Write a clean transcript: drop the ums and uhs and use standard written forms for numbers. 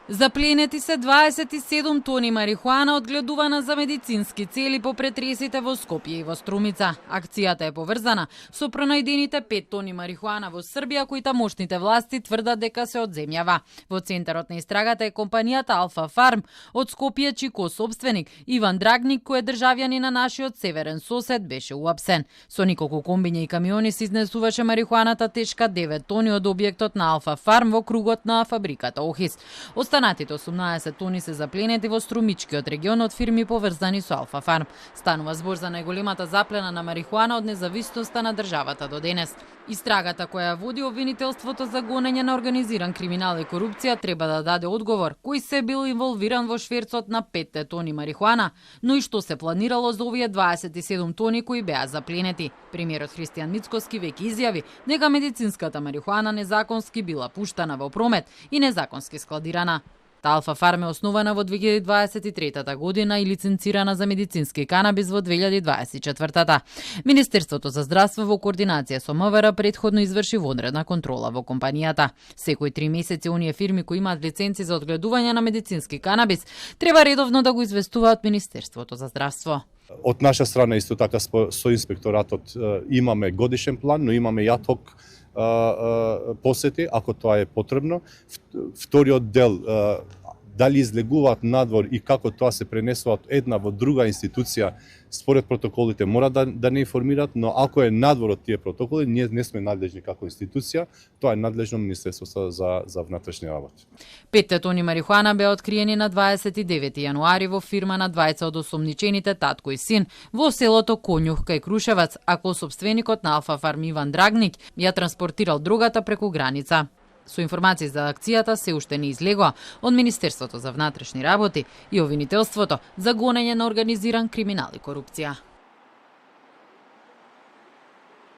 Запленети се 27 тони марихуана одгледувана за медицински цели по претресите во Скопје и во Струмица. Акцијата е поврзана со пронајдените 5 тони марихуана во Србија, кои тамошните власти тврдат дека се од земјава. Во центарот на истрагата е компанијата Алфа Фарм од Скопје, чико собственик Иван Драгник, кој е државјанин на нашиот северен сосед, беше уапсен. Со неколку комбиња и камиони се изнесуваше марихуаната тешка 9 тони од објектот на Алфа Фарм во кругот на фабриката Охис. Останатите 18 тони се запленети во Струмичкиот регион од фирми поврзани со Алфа Фарм. Станува збор за најголемата заплена на марихуана од независноста на државата до денес. Истрагата која води обвинителството за гонење на организиран криминал и корупција треба да даде одговор кој се бил инволвиран во шверцот на 5 тони марихуана, но и што се планирало за овие 27 тони кои беа запленети. Премиерот Христијан Мицкоски веќе изјави дека медицинската марихуана незаконски била пуштана во промет и незаконски складирана. Алфа Фарм е основана во 2023 година и лиценцирана за медицински канабис во 2024. Министерството за здравство во координација со МВР претходно изврши вонредна контрола во компанијата. Секои 3 месеци оние фирми кои имаат лиценци за одгледување на медицински канабис треба редовно да го известуваат Министерството за здравство. Од наша страна исто така со инспекторатот имаме годишен план, но имаме и ad hoc посети, ако тоа е потребно. Вториот дел, дали излегуваат надвор и како тоа се пренесуваат една во друга институција, според протоколите мора да не информираат, но ако е надвор од тие протоколи, ние не сме надлежни како институција, тоа е надлежно Министерството за внатрешни работи. 5 тони марихуана беа откриени на 29 јануари во фирма на двајца од осомничените татко и син во селото Конјух кај Крушевац, ако собственикот на Алфа Фарм Иван Драгник ја транспортирал другата преку граница. Со информации за акцијата се уште не излегоа од Министерството за внатрешни работи и обвинителството за гонење на организиран криминал и корупција.